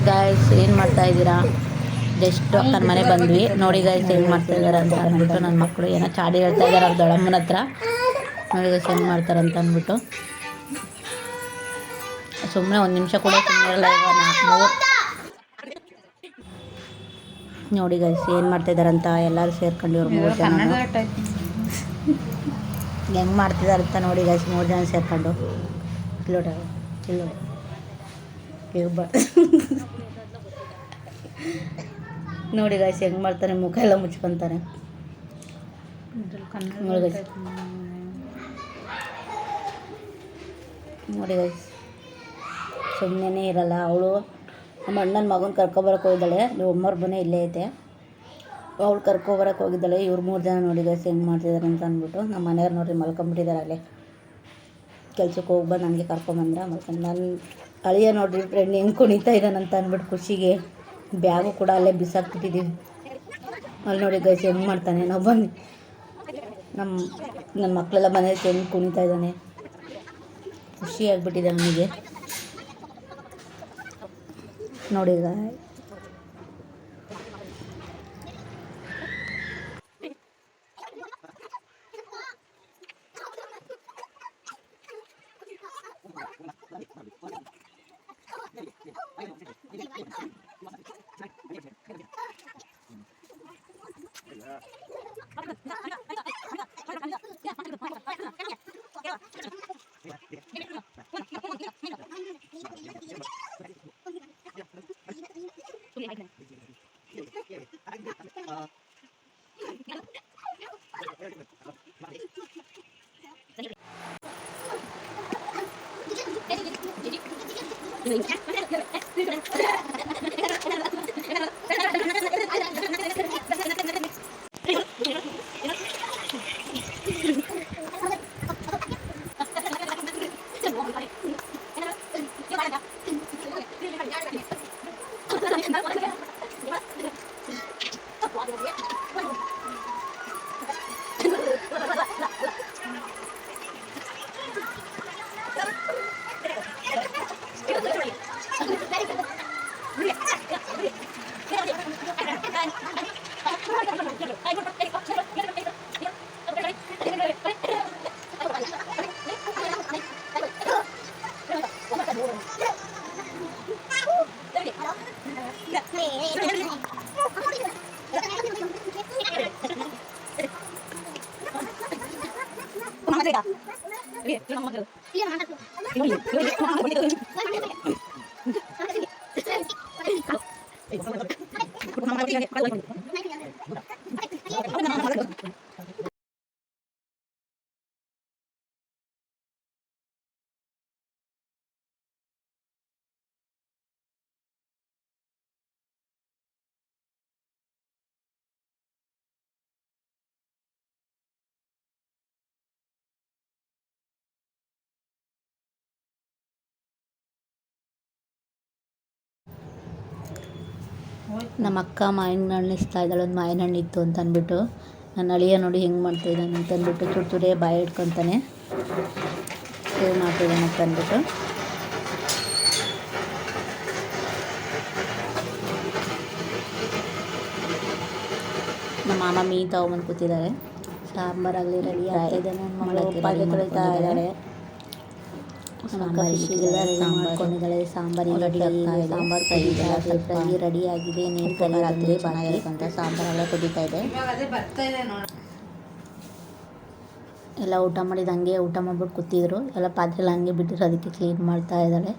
Hi guys, ಏನು ಮಾಡ್ತಾ ಇದ್ದೀರಾ? ಜಸ್ಟ್ ಅಕ್ಕನ ಮನೆ ಬಂದ್ವಿ. ನೋಡಿ ಗಾಯ್ಸ್ ಹೆಂಗೆ ಮಾಡ್ತಾ ಇದ್ದಾರೆ ಅಂತ ಅಂದ್ಬಿಟ್ಟು ನನ್ನ ಮಕ್ಕಳು ಏನೋ ಚಾಡಿ ಹೇಳ್ತಾ ಇದ್ದಾರೆ ಅವ್ರ ದೊಡ್ಡಮ್ಮನ ಹತ್ರ. ನೋಡಿ ಗಾಯ್ಸ್ ಹೆಂಗೆ ಮಾಡ್ತಾರೆ ಅಂತ ಅಂದ್ಬಿಟ್ಟು ಸುಮ್ಮನೆ ಒಂದು ನಿಮಿಷ ಕೂಡ ಸುಮ್ಮನೆ ಇರಲ್ಲ. ನೋಡಿ ಗಾಯ್ಸ್ ಏನು ಮಾಡ್ತಾ ಇದ್ದಾರೆ ಅಂತ ಎಲ್ಲರೂ ಸೇರ್ಕೊಂಡು ಇವ್ರು 3 ಜನ ಹೆಂಗೆ ಮಾಡ್ತಿದ್ದಾರೆ ಅಂತ ನೋಡಿ ಗಾಯ್ಸ್. 3 ಜನ ಸೇರ್ಕೊಂಡು ಕಿಲೋಟ ನೋಡಿ ಗಾಯ್ಸ್ ಹೆಂಗೆ ಮಾಡ್ತಾರೆ, ಮುಖ ಎಲ್ಲ ಮುಚ್ಕೊಂತಾರೆ. ನೋಡಿ ಗಾಯ್ಸ್ ಸುಮ್ಮನೆ ಇರಲ್ಲ. ಅವಳು ನಮ್ಮ ಅಣ್ಣನ ಮಗನ ಕರ್ಕೊಬರಕ್ಕೆ ಹೋಗಿದ್ದಾಳೆ. ನೀವು ಒಮ್ಮವ್ರ ಮನೆ ಇಲ್ಲೇ ಐತೆ, ಅವಳು ಕರ್ಕೊಬರಕ್ಕೆ ಹೋಗಿದ್ದಾಳೆ. ಇವ್ರು 3 ಜನ ನೋಡಿ ಗಾಯ್ಸ್ ಹೆಂಗೆ ಮಾಡ್ತಿದ್ದಾರೆ ಅಂತ ಅಂದ್ಬಿಟ್ಟು. ನಮ್ಮ ಮನೆಯವ್ರು ನೋಡ್ರಿ ಮಲ್ಕೊಂಬಿಟ್ಟಿದ್ದಾರೆ. ಅಲ್ಲೇ ಕೆಲ್ಸಕ್ಕೆ ಹೋಗ್ಬಂದು ನನಗೆ ಕರ್ಕೊಂಬಂದ್ರೆ ಮಲ್ಕೊಂಡು. ನಾನು ಅಳಿಯ ನೋಡ್ರಿ ಫ್ರೆಂಡ್ ಹೆಂಗೆ ಕುಣಿತಾ ಇದ್ದಾನಂತ ಅಂದ್ಬಿಟ್ಟು ಖುಷಿಗೆ ಬ್ಯಾಗು ಕೂಡ ಅಲ್ಲೇ ಬಿಸಾಕ್ಬಿಟ್ಟಿದ್ದೀವಿ. ಅಲ್ಲಿ ನೋಡಿ ಗೈಸ್ ಹೆಂಗೆ ಮಾಡ್ತಾನೆ. ನಾವು ಬಂದು ನನ್ನ ಮಕ್ಕಳೆಲ್ಲ ಮನೇಲಿ ಹೆಂಗೆ ಕುಣಿತಾ ಇದ್ದಾನೆ. ಖುಷಿ ಆಗಿಬಿಟ್ಟಿದೆ ನನಗೆ ನೋಡಿ. ನಮ್ಮ ಅಕ್ಕ ಮಾವಿನ ಹಣ್ಣು ಇಸ್ತಾ ಇದ್ದಾಳೆ. ಒಂದು ಮಾವಿನ ಹಣ್ಣು ಇತ್ತು ಅಂತ ಅಂದ್ಬಿಟ್ಟು ನನ್ನ ಅಳಿಯ ನೋಡಿ ಹೆಂಗೆ ಮಾಡ್ತಾಯಿದ್ದಾನೆ ಅಂತ ಅಂದ್ಬಿಟ್ಟು ಚುರ್ತುರೇ ಬಾಯಿ ಇಟ್ಕೊತಾನೆ. ಸೇವ್ ಮಾಡ್ತಾಯಿದ್ದಾನೆ ಅಂತ ಅಂದ್ಬಿಟ್ಟು ನಮ್ಮ ಮಾಮ ಮೀನು ತಗೊಂಬಂದು ಕೂತಿದ್ದಾರೆ. ಸಾಂಬಾರಾಗಲಿ ರೆಡಿ ಆಗ್ತಾ ಇದ್ದಾನೆ. ಪಾತ್ರೆ ತೊಳಿತಾ ಇದ್ದಾಳೆ. ಮಾಡ್ಕೊಂಡಿದ್ದಾಳೆ. ಸಾಂಬಾರು ರೆಡಿ ಆಗ್ತಾ ಇದೆ. ಸಾಂಬಾರು ಫ್ರೈ ರೆಡಿ ಆಗಿದೆ. ನೀರು ಕಲರ್ ಹಾಕಿದ್ರೆ ಚೆನ್ನಾಗಿರುತ್ತಂತ ಸಾಂಬಾರೆಲ್ಲ ಕುದೀತಾ ಇದೆ. ಎಲ್ಲ ಊಟ ಮಾಡಿದ ಹಂಗೆ ಊಟ ಮಾಡ್ಬಿಟ್ಟು ಕೂತಿದ್ರು. ಎಲ್ಲ ಪಾತ್ರೆ ಎಲ್ಲ ಹಂಗೆ ಬಿಟ್ಟಿದ್ರು, ಅದಕ್ಕೆ ಕ್ಲೀನ್ ಮಾಡ್ತಾ ಇದ್ದಾಳೆ.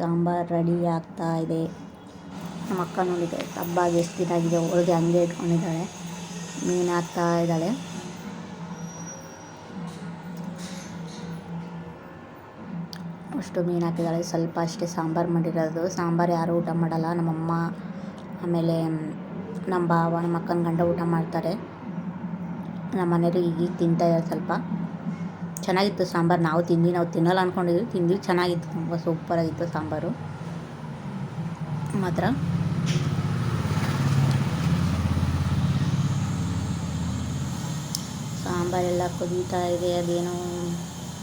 ಸಾಂಬಾರು ರೆಡಿ ಆಗ್ತಾ ಇದೆ. ನಮ್ಮ ಅಕ್ಕ ನೋಡಿದೆ ಹಬ್ಬಾಗಿ ಎಷ್ಟು ದಿನ ಆಗಿದೆ, ಹೋಳಿಗೆ ಹಂಗೆ ಇಟ್ಕೊಂಡಿದ್ದಾಳೆ. ಮೀನು ಹಾಕ್ತಾ ಇದ್ದಾಳೆ. ಅಷ್ಟು ಮೀನು ಹಾಕಿದ್ದಾಳೆ. ಸ್ವಲ್ಪ ಅಷ್ಟೇ ಸಾಂಬಾರು ಮಾಡಿರೋದು. ಸಾಂಬಾರು ಯಾರೂ ಊಟ ಮಾಡಲ್ಲ. ನಮ್ಮಮ್ಮ ಆಮೇಲೆ ನಮ್ಮ ಭಾವ, ನಮ್ಮ ಅಕ್ಕನ ಗಂಡ ಊಟ ಮಾಡ್ತಾರೆ. ನಮ್ಮ ಮನೆಯವರು ಈಗ ತಿಂತಾಯಿದ್ದಾರೆ. ಸ್ವಲ್ಪ ಚೆನ್ನಾಗಿತ್ತು ಸಾಂಬಾರು. ನಾವು ತಿನ್ನಲ್ಲ ಅಂದ್ಕೊಂಡಿದ್ವಿ, ತಿಂದ್ವಿ. ಚೆನ್ನಾಗಿತ್ತು, ತುಂಬ ಸೂಪರಾಗಿತ್ತು ಸಾಂಬಾರು ಮಾತ್ರ. ಸಾಂಬಾರೆಲ್ಲ ಕುದೀತಾ ಇದೆ. ಅದೇನೋ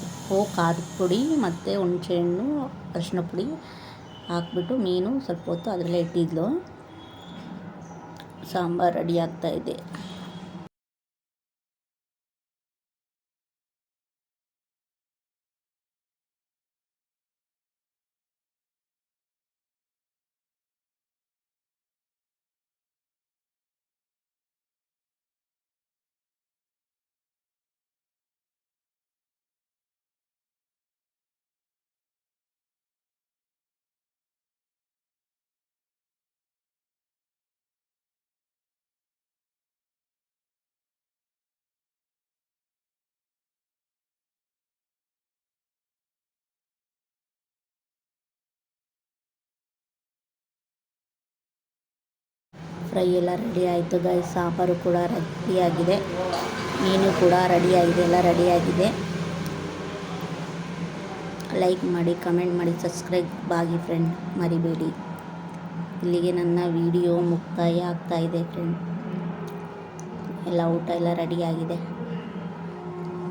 ಉಪ್ಪು, ಖಾರದ ಪುಡಿ ಮತ್ತು ಹುಣಸೆಹಣ್ಣು, ಅರಿಶಿನ ಪುಡಿ ಹಾಕ್ಬಿಟ್ಟು ಮೀನು ಸ್ವಲ್ಪ ಹೊತ್ತು ಅದರಲ್ಲೇ ಇಟ್ಟಿದ್ಲು. ಸಾಂಬಾರು ರೆಡಿ ಆಗ್ತಾಯಿದೆ. ಫ್ರೈ ಎಲ್ಲ ರೆಡಿ ಆಯಿತು ಗೈಸ್. ಸಾಂಬಾರು ಕೂಡ ರೆಡಿಯಾಗಿದೆ, ಮೀನು ಕೂಡ ರೆಡಿಯಾಗಿದೆ, ಎಲ್ಲ ರೆಡಿಯಾಗಿದೆ. ಲೈಕ್ ಮಾಡಿ, ಕಮೆಂಟ್ ಮಾಡಿ, ಸಬ್ಸ್ಕ್ರೈಬ್ ಆಗಿ ಫ್ರೆಂಡ್, ಮರಿಬೇಡಿ. ಇಲ್ಲಿಗೆ ನನ್ನ ವಿಡಿಯೋ ಮುಕ್ತಾಯ ಆಗ್ತಾಯಿದೆ ಫ್ರೆಂಡ್. ಎಲ್ಲ ಊಟ ಎಲ್ಲ ರೆಡಿಯಾಗಿದೆ.